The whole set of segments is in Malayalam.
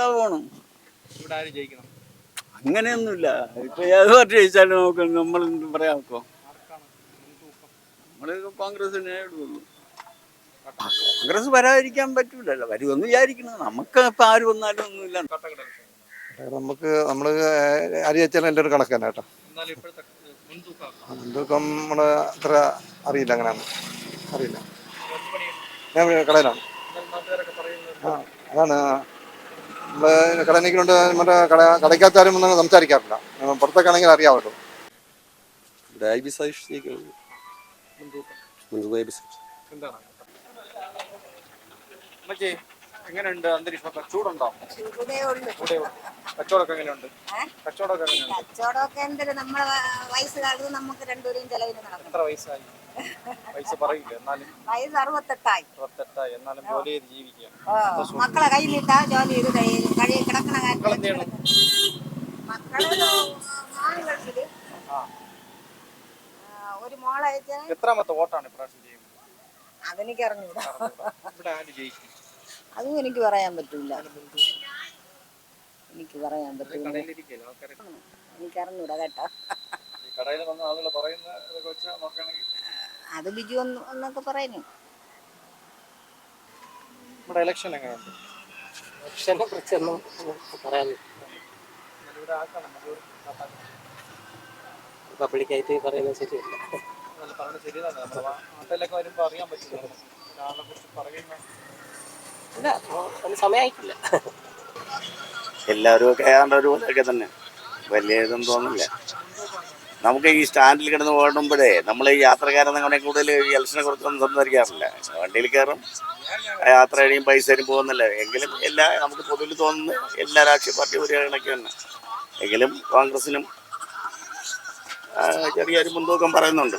അതാ പോണം. ഇവിടെ ആര് ജയിക്കണം? അങ്ങനെയൊന്നുമില്ല. ഇപ്പൊ ഏത് പാർട്ടി ജയിച്ചാലും നമുക്ക് നമ്മൾ പറയാൻ നോക്കോ? ആർക്കാണ് മുൻതൂക്കം? നമ്മള് കോൺഗ്രസിനെ ഇടുള്ളൂ. കോൺഗ്രസ് വരാതിരിക്കാൻ പറ്റൂലല്ലോ, വരുമെന്ന് വിചാരിക്കണം. നമുക്ക് ഇപ്പൊ ആര് വന്നാലും ഒന്നുമില്ല. നമുക്ക് നമ്മള് അരി വെച്ചാലും എൻ്റെ ഒരു കണക്ക് തന്നെ കേട്ടോ. മുൻതൂക്കം നമ്മള് അത്ര അറിയില്ല, അങ്ങനെയാണ് അറിയില്ല. ഞാൻ കടയിലാണ്. ആ അതാണ് നമ്മള് കട നിൽക്കുന്നുണ്ട്. മറ്റേ കടയ്ക്കകത്താരും ഒന്നും സംസാരിക്കാറില്ല. പുറത്തൊക്കെ ആണെങ്കിൽ അറിയാമല്ലോ. എങ്ങനെയുണ്ട് അന്തരീക്ഷമൊക്കെ? ചൂടുണ്ടോ? കച്ചവടമൊക്കെ എങ്ങനെയുണ്ട്? കച്ചവടമൊക്കെ എന്തൊരു നമ്മളെ വയസ്സുകാലത്ത് നമുക്ക് രണ്ടുപേരും ചെലവിന് നടക്കും. എത്ര വയസ്സായി? വയസ്സ് പറയില്ല, എന്നാലും വയസ്സ് 68ആയി. എന്നാലും ജോലി ചെയ്ത് ജീവിക്കുക. മക്കളെ കൈ നീട്ടാ ജോലി ചെയ്ത് കഴി കിടക്കണ മക്കള് ഒരു മോളെ എത്രാമത്തെ വോട്ടാണ് ഇപ്രാവശ്യം ചെയ്യുന്നത്? അതെനിക്ക് അറിഞ്ഞൂടാ. ഇവിടെ ആര് ജയിക്കും? അതും എനിക്ക് പറയാൻ പറ്റൂല. എനിക്ക് പറയാൻ പറ്റൂല. എനിക്ക് അറിഞ്ഞൂടാ കേട്ടോ. അത് ബിജു എന്നൊക്കെ പറയുന്നു. നമ്മുടെ ഇലക്ഷൻ എങ്ങനെയുണ്ട്? ഇലക്ഷനെ കുറിച്ചൊന്നും പറയാൻ പബ്ലിക്കായിട്ട് പറയുന്നത് ശരിയല്ല. നാട്ടിലൊക്കെ വരുമ്പോ അറിയാൻ പറ്റില്ല ഒരാളെ കുറിച്ച് പറയുന്ന. ഇല്ല, ഒന്നും സമയമായിട്ടില്ല. എല്ലാവരും ഒക്കെ ഏതാണ്ട് ഒരുപോലെയൊക്കെ തന്നെ, വലിയ ഇതൊന്നും തോന്നില്ല. നമുക്ക് ഈ സ്റ്റാൻഡിൽ കിടന്ന് ഓടുമ്പോഴേ നമ്മൾ ഈ യാത്രക്കാരെന്നങ്ങനെ കൂടുതൽ ഈ ഇലക്ഷനെ കുറിച്ചൊന്നും സംസാരിക്കാറില്ല. വണ്ടിയിൽ കയറും, യാത്ര കഴിയും, പൈസ തരും, പോകുന്നില്ല. എങ്കിലും നമുക്ക് പൊതുവിൽ തോന്നുന്നത് എല്ലാ രാഷ്ട്രീയ പാർട്ടിയും ഒരു കണക്ക് തന്നെ. എങ്കിലും കോൺഗ്രസിനും ചെറിയൊരു മുൻതൂക്കം പറയുന്നുണ്ട്.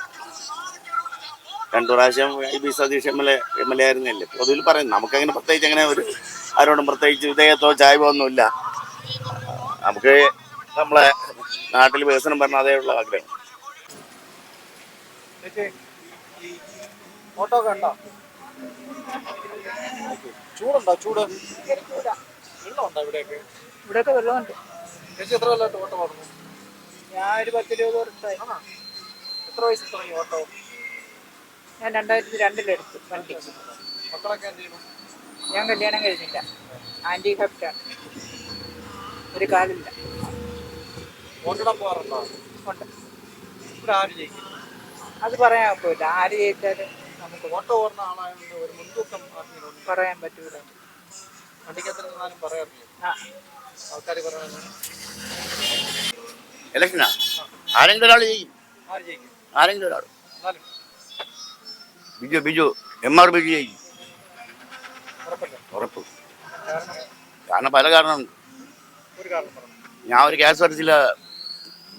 2 പ്രാവശ്യം V Satheesh M L A ആയിരുന്നില്ലേ, പൊതുവിൽ പറയും. നമുക്കങ്ങനെ പ്രത്യേകിച്ച് അങ്ങനെ ആരോടും പ്രത്യേകിച്ച് വിധേയത്തോ ചായ്വോ ഒന്നുമില്ല. നമുക്ക് നമ്മളെ നാട്ടിൽ വികസനം പറഞ്ഞ അതേയുള്ള ആഗ്രഹം. ഓട്ടോ ഒക്കെ ഉണ്ടോ? ചൂടുണ്ടോ? ചൂട് വെള്ളമുണ്ടോ ഇവിടെയൊക്കെ? ഇവിടെയൊക്കെ വെള്ളമുണ്ട്. ചേച്ചി എത്ര കൊല്ലമായിട്ട് ഓട്ടോ പറഞ്ഞു? ഞാൻ ഒരു 10-20 വർഷമായി. എത്ര വയസ്സിൽ തുടങ്ങി ഓട്ടോ? ഞാൻ 2002 വണ്ടി. മക്കളൊക്കെ എന്ത് ചെയ്യുന്നു? ഞാൻ കല്യാണം കഴിഞ്ഞില്ല, ഹാൻഡികാപ്റ്റാണ്, ഒരു കാലില്ല. വോട്ടിടാൻ പോകാറുണ്ടോ? ഉണ്ട്. ഇവിടെ ആര് ജയിക്കും? അത് പറയാൻ ഒക്കില്ല. ആര് ജയിച്ചാലും നമുക്ക് ഓട്ടോ ഓടുന്ന ആളായതുകൊണ്ട് ഒരു മുൻതൂക്കം പറയാൻ പറ്റൂല. വണ്ടിക്കകത്തിരുന്നാലും പറയാറില്ല. ആൾക്കാർ പറയുന്നത് ഇലക്ഷനാ ആരെങ്കിലും ഒരാൾ ചെയ്യും. ആര് ജയിക്കും? ആരെങ്കിലും ഒരാൾ. എന്നാലും ബിജു MR ബിജു ചെയ്യും, ഉറപ്പ്. കാരണം പല കാരണമുണ്ട്. ഒരു കാരണം പറഞ്ഞു. ഞാൻ ഒരു KSRTC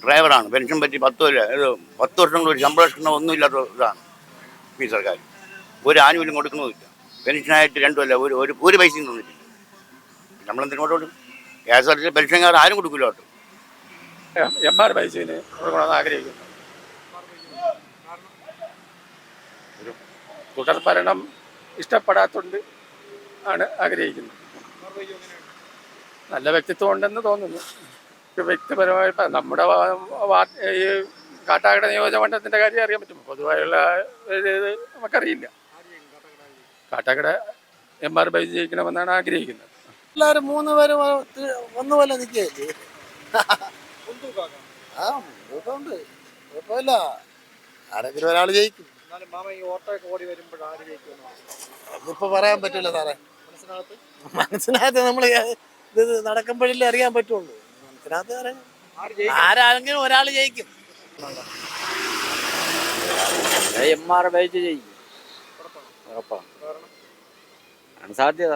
ഡ്രൈവറാണ്. പെൻഷൻ പറ്റി 10 വർഷം കൊണ്ട് ഒരു ശമ്പളം ഒന്നുമില്ലാത്ത ഇതാണ് ഈ സർക്കാർ. ഒരു ആനുകൂല്യം കൊടുക്കുന്നതുമില്ല. പെൻഷനായിട്ട് 2 കൊല്ലം ഒരു പൈസയും തന്നിട്ടില്ല. നമ്മളെന്തിനോട്ടും KSRTC പെൻഷൻകാർ ആരും കൊടുക്കില്ല കേട്ടോ. MR ബൈജുവിന് കൊടുക്കണമെന്ന് ആഗ്രഹിക്കുന്നു. ഒരു തുടർ ഭരണം ഇഷ്ടപ്പെടാത്തതുകൊണ്ട് ആണ് ആഗ്രഹിക്കുന്നത്. നല്ല വ്യക്തിത്വം ഉണ്ടെന്ന് തോന്നുന്നു. വ്യക്തിപരമായി നമ്മുടെ ഈ കാട്ടാക്കട നിയോജകമണ്ഡലത്തിൻ്റെ കാര്യം അറിയാൻ പറ്റും. പൊതുവായുള്ള ഇത് നമുക്കറിയില്ല. കാട്ടാക്കട MR ബൈജു ജയിക്കണമെന്നാണ് ആഗ്രഹിക്കുന്നത്. എല്ലാവരും 3 പേരും ഒന്നുപോലെ നിൽക്കുകയല്ലേ. ആ മുൻതൂക്കമുണ്ട്, കുഴപ്പമില്ല. ആരെങ്കിലും ഒരാൾ ജയിക്കും. അതിപ്പോൾ പറയാൻ പറ്റില്ല സാറേ. മനസ്സിനകത്ത് നമ്മൾ ഇത് നടക്കുമ്പോഴല്ലേ അറിയാൻ പറ്റുള്ളൂ. മനസ്സിനകത്ത് ആരാണെങ്കിലും ഒരാൾ ജയിക്കും. MR ബൈജു ജയിക്കും, ഉറപ്പാണ്. സാധ്യത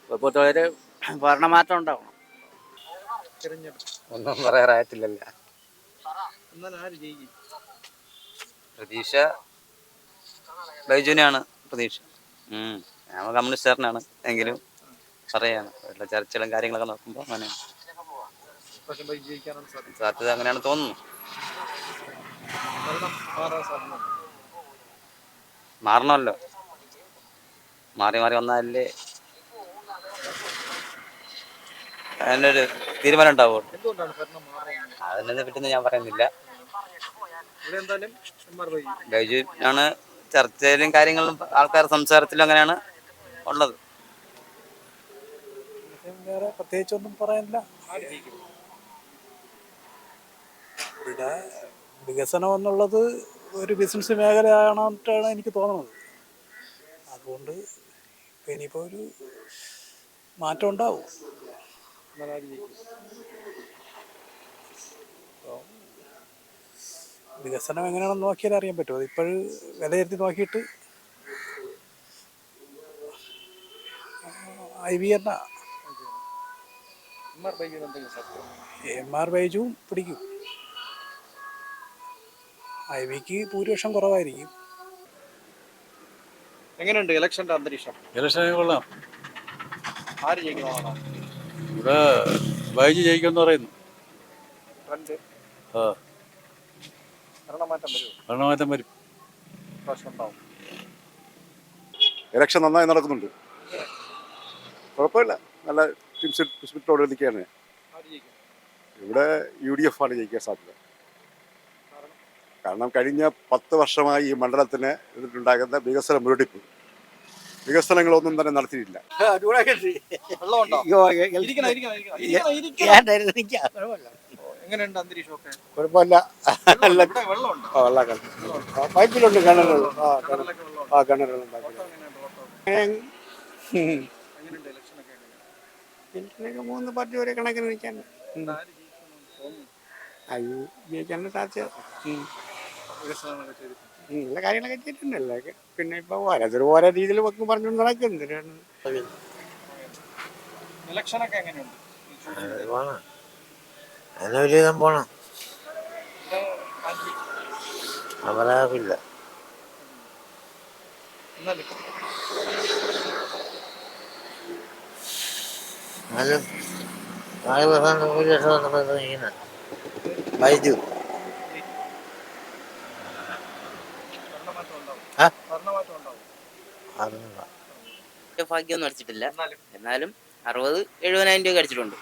ഇപ്പോഴത്തെ ഒരു ഭരണമാറ്റം ഉണ്ടാവണം. ഒന്നും പറയാറായിട്ടില്ലല്ലോ. പ്രതീക്ഷ ബൈജുവിനാണ് പ്രതീക്ഷ. ഞാൻ കമ്മ്യൂണിസ്റ്റുകാരനാണ്, എങ്കിലും പറയാണ് ചർച്ചകളും കാര്യങ്ങളൊക്കെ നോക്കുമ്പോൾ അങ്ങനെ സാധ്യത അങ്ങനെയാണ് തോന്നുന്നു. മാറണമല്ലോ, മാറി വന്നാലേ അതിനൊരു തീരുമാനം ഉണ്ടാവുള്ളൂ. എന്തുകൊണ്ടാണ് ഭരണം മാറുന്നത്? അതിനെ പറ്റി ഞാൻ പറയുന്നില്ല. ഇവിടെ എന്തായാലും എം.ആർ. ബൈജു. ബൈജു ആണ് ചർച്ചയിലും കാര്യങ്ങളിലും ആൾക്കാർ സംസാരത്തിലും അങ്ങനെയാണ് ഉള്ളത്. വേറെ പ്രത്യേകിച്ചൊന്നും പറയാനില്ല. ആര് ജയിക്കും? ഇവിടെ വികസനം എന്നുള്ളത് ഒരു ബിസിനസ് മേഖലയാണെന്നാണ് എനിക്ക് തോന്നുന്നത്. അതുകൊണ്ട് ഇനിയിപ്പോൾ ഒരു മാറ്റം ഉണ്ടാവും. എന്നാൽ ആര് ജയിക്കും? വികസനം എങ്ങനെയാണെന്ന് നോക്കിയാൽ അറിയാൻ പറ്റും. അതിപ്പോഴും വിലയിരുത്തി നോക്കിയിട്ട് IB തന്നെ. എം.ആർ. ബൈജുവിന് എന്തെങ്കിലും സത്യം? MR ബൈജുവും പിടിക്കും. IBക്ക് ഭൂരിപക്ഷം കുറവായിരിക്കും. എങ്ങനെയുണ്ട് ഇലക്ഷന്റെ അന്തരീക്ഷം? ഇലക്ഷൻ കൊള്ളാം. ആര് ജയിക്കണമെന്നാണ് ഇവിടെ ബൈജു ജയിക്കുമെന്ന് പറയുന്നു. ട്രെൻഡ്? ആ, ഭരണമാറ്റം വരുമോ? ഭരണമാറ്റം വരും. പ്രാവശ്യം ഉണ്ടാവും. ഇലക്ഷൻ നന്നായി നടക്കുന്നുണ്ട്, കുഴപ്പമില്ല. നല്ല ടീം സ്പിരിറ്റോടെ നിൽക്കുകയാണ്. ആര് ജയിക്കും? ഇവിടെ UDF ആണ് ജയിക്കാൻ സാധ്യത. കാരണം കഴിഞ്ഞ 10 വർഷമായി ഈ മണ്ഡലത്തിന് ഇതിലുണ്ടാകുന്ന വികസന മുരടിപ്പ്, വികസനങ്ങളൊന്നും തന്നെ നടത്തിയിട്ടില്ല. വെള്ളമുണ്ടോ? എങ്ങനെയുണ്ട് അന്തരീക്ഷമൊക്കെ? കുഴപ്പമില്ല. ഇവിടെ വെള്ളമുണ്ടോ? പൈപ്പിലുണ്ട്, കിണറുണ്ട്. കടലിലൊക്കെ വെള്ളമുണ്ടോ? കിണറുണ്ട്. ഓട്ടോ എങ്ങനെയുണ്ട്? ഓട്ടോ എങ്ങനെയുണ്ട് ഇലക്ഷനൊക്കെ എങ്ങനെയാണ്? 3 പാർട്ടി ഒരേ കണക്കിന് നിൽക്കാൻ ആര് ജയിക്കുമെന്ന് തോന്നുന്നു? ജയിക്കാനുള്ള സാധ്യത. വികസനങ്ങളൊക്കെ ചെയ്തിട്ടുണ്ട്. നല്ല കാര്യങ്ങളൊക്കെ ചെയ്തിട്ടുണ്ടല്ലോ. പിന്നെ ഇപ്പൊ ഓരോരുത്തർ ഓരോ രീതിയിൽ വെക്കും പറഞ്ഞുകൊണ്ട് നടക്കുന്നുണ്ട്. ഇലക്ഷനൊക്കെ എങ്ങനെയുണ്ട്? പോണം അവരാവില്ല. എന്നാലും ബൈജു ഭരണമാറ്റം ഉണ്ടാവും. ആ? ഭരണമാറ്റം ഉണ്ടാവും. ഭാഗ്യമൊന്നും അടിച്ചിട്ടില്ല. എന്നാലും എന്നാലും 60-70 രൂപ അടിച്ചിട്ടുണ്ട്.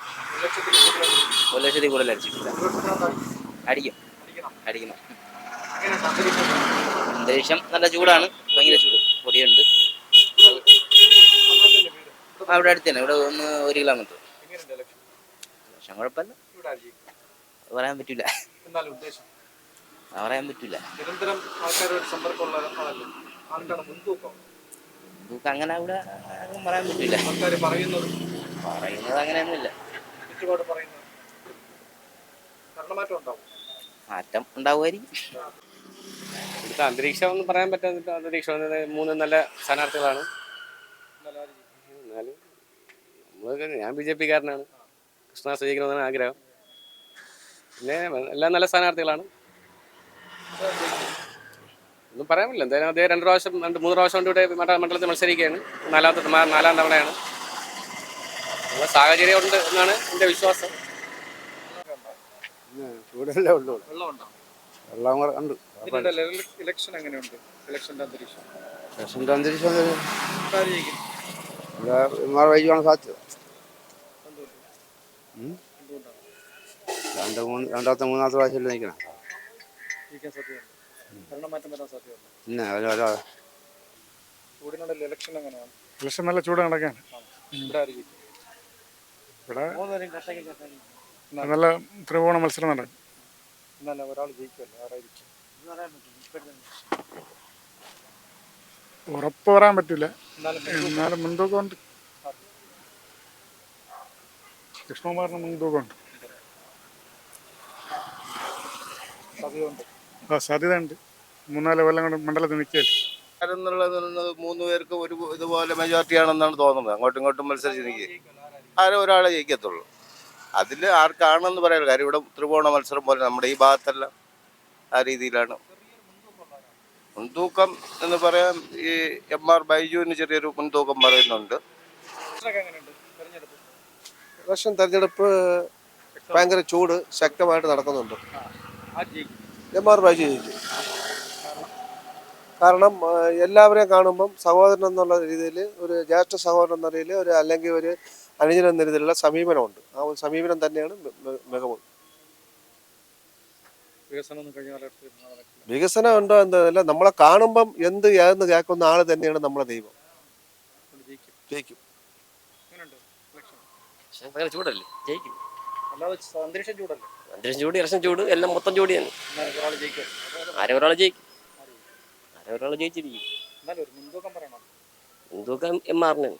ലക്ഷത്തിൽ കൂടുതൽ 1 ലക്ഷത്തിൽ കൂടുതൽ അടിച്ചിട്ടില്ല. അടിക്കും അടിക്കണം. അടിക്കണം. എങ്ങനെയുണ്ട് അന്തരീക്ഷം? അന്തരീക്ഷം നല്ല ചൂടാണ്, ഭയങ്കര ചൂട്, പൊടിയുണ്ട്. അന്നത്തെ വീട് അവിടെ അടുത്ത് തന്നെ, ഇവിടെ 1 കിലോമീറ്റർ. എങ്ങനെയുണ്ട് ഇലക്ഷൻ? പക്ഷെ കുഴപ്പമില്ല, ഇവിടെ ആര് ജയിക്കും? അത് പറയാൻ പറ്റൂല. എന്നാലും ഉദ്ദേശം അത് പറയാൻ പറ്റൂല. നിരന്തരം ആൾക്കാരുമായിട്ട് സമ്പർക്കമുള്ള ആളല്ലേ, ആർക്കാണ് മുൻതൂക്കം? നമുക്ക് അങ്ങനെ ഇവിടെ പറയാൻ പറ്റൂല. ആൾക്കാർ പറയുന്നത് അങ്ങനെയൊന്നുമില്ല. ചുറ്റുപാട് പറയുന്നത് ഭരണമാറ്റം ഉണ്ടാവും. മാറ്റം ഉണ്ടാവുമായിരിക്കും. ഇവിടുത്തെ അന്തരീക്ഷം ഒന്നും പറയാൻ പറ്റാത്ത അന്തരീക്ഷം. 3 നല്ല സ്ഥാനാർത്ഥികളാണ്. എന്നാലും ആര് ജയിക്കും? എന്നാലും ഞാൻ BJP കാരനാണ്. കൃഷ്ണദാസ് ജയിക്കണമെന്നാണ് ആഗ്രഹം. പിന്നെ എല്ലാം നല്ല സ്ഥാനാർത്ഥികളാണ്. ഒന്നും പറയാൻ പറ്റില്ല. എന്തായാലും അദ്ദേഹം 2-3 പ്രാവശ്യം കൊണ്ട് ഇവിടെ മണ്ഡലത്തിൽ മത്സരിക്കുകയാണ്. 4 തവണയാണ്. ഉള്ള സാഹചര്യം ഉണ്ട് എന്നാണ് എൻ്റെ വിശ്വാസം. ചൂടല്ലേ ഉള്ളൂ. വെള്ളമുണ്ടോ? വെള്ളം ഉണ്ട്. ഇലക്ഷൻ എങ്ങനെയുണ്ട്? ഇലക്ഷന്റെ അന്തരീക്ഷം അന്തരീക്ഷം ആര് ജയിക്കും? വൈകുവാണ് സാധ്യത. എന്തുകൊണ്ടാണ്? രണ്ടാമത്തെ മൂന്നാമത്തെ പ്രാവശ്യം നിൽക്കണം. ജയിക്കാൻ സാധ്യതയുണ്ട്. ഭരണമാറ്റം വരാൻ സാധ്യതയുണ്ട്. പിന്നെ ചൂടിനുള്ള ഇലക്ഷൻ എങ്ങനെയാണ്? ഇലക്ഷൻ നല്ല ചൂട് നടക്കാൻ. ഇവിടെ ആര് ജയിക്കും? ഇവിടെ നല്ല ത്രികോണ മത്സരം നടക്കും. എന്നാലും ഒരാൾ ജയിക്കുമല്ലോ, ആരായിരിക്കും? ഉറപ്പ് പറയാൻ പറ്റില്ല. എന്നാലും എന്നാലും മുൻതൂക്കമുണ്ട്. കൃഷ്ണകുമാറിന് മുൻതൂക്കമുണ്ട്. സാധ്യതയുണ്ട്. സാധ്യതയുണ്ട്. 3-4 കൊല്ലം കൊണ്ട് മണ്ഡലത്തിൽ നിൽക്കുകയല്ലേ. എന്നുള്ളത് 3 പേർക്ക് ഒരു ഇതുപോലെ മെജോറിറ്റി ആണെന്നാണ് തോന്നുന്നത്. അങ്ങോട്ടും ഇങ്ങോട്ടും മത്സരിച്ച് നിൽക്കുക, ആരും ഒരാളെ ജയിക്കത്തുള്ളൂ. അതിൽ ആർക്കാണെന്ന് പറയാനില്ല. കാര്യം ഇവിടെ ത്രികോണ മത്സരം പോലെ നമ്മുടെ ഈ ഭാഗത്തെല്ലാം ആ രീതിയിലാണ്. മുൻതൂക്കം എന്ന് പറയാൻ ഈ MR ബൈജുവിന് ചെറിയൊരു മുൻതൂക്കം പറയുന്നുണ്ട്. ഇലക്ഷൻ തെരഞ്ഞെടുപ്പ് ഭയങ്കര ചൂട് ശക്തമായിട്ട് നടക്കുന്നുണ്ട്. MR ബൈജു ജയിക്കും. കാരണം എല്ലാവരെയും കാണുമ്പം സഹോദരൻ എന്നുള്ള രീതിയിൽ, ഒരു ജ്യേഷ്ഠ സഹോദരൻ എന്ന രീതിയിൽ, അല്ലെങ്കിൽ ഒരു അനുജനെന്ന രീതിയിലുള്ള സമീപനമുണ്ട്. ആ ഒരു സമീപനം തന്നെയാണ് മികവ്. വികസനം ഒന്നും കഴിഞ്ഞ കാലഘട്ടത്തിൽ നടക്കില്ല. വികസനം ഉണ്ടോ എന്തല്ല, നമ്മളെ കാണുമ്പം ഏതെന്ന് കേൾക്കുന്ന ആൾ തന്നെയാണ് നമ്മളെ ദൈവം. ജയിക്കും. എങ്ങനെയുണ്ട് ഇലക്ഷൻ? ഭയങ്കര ചൂടല്ലേ, ജയിക്കും. അല്ലാതെ അന്തരീക്ഷം ചൂടല്ലേ? അന്തരീക്ഷം ചൂട്, ഇലക്ഷൻ ചൂട്, എല്ലാം മൊത്തം ചൂട് തന്നെ. എന്നാലും ഒരാൾ ജയിക്കും. ആരൊരാൾ ജയിക്കും, ആരൊരാൾ ജയിച്ചിരിക്കും. എന്നാലും ഒരു മുൻതൂക്കം പറയണം. മുൻതൂക്കം എം.ആറിനാണ്.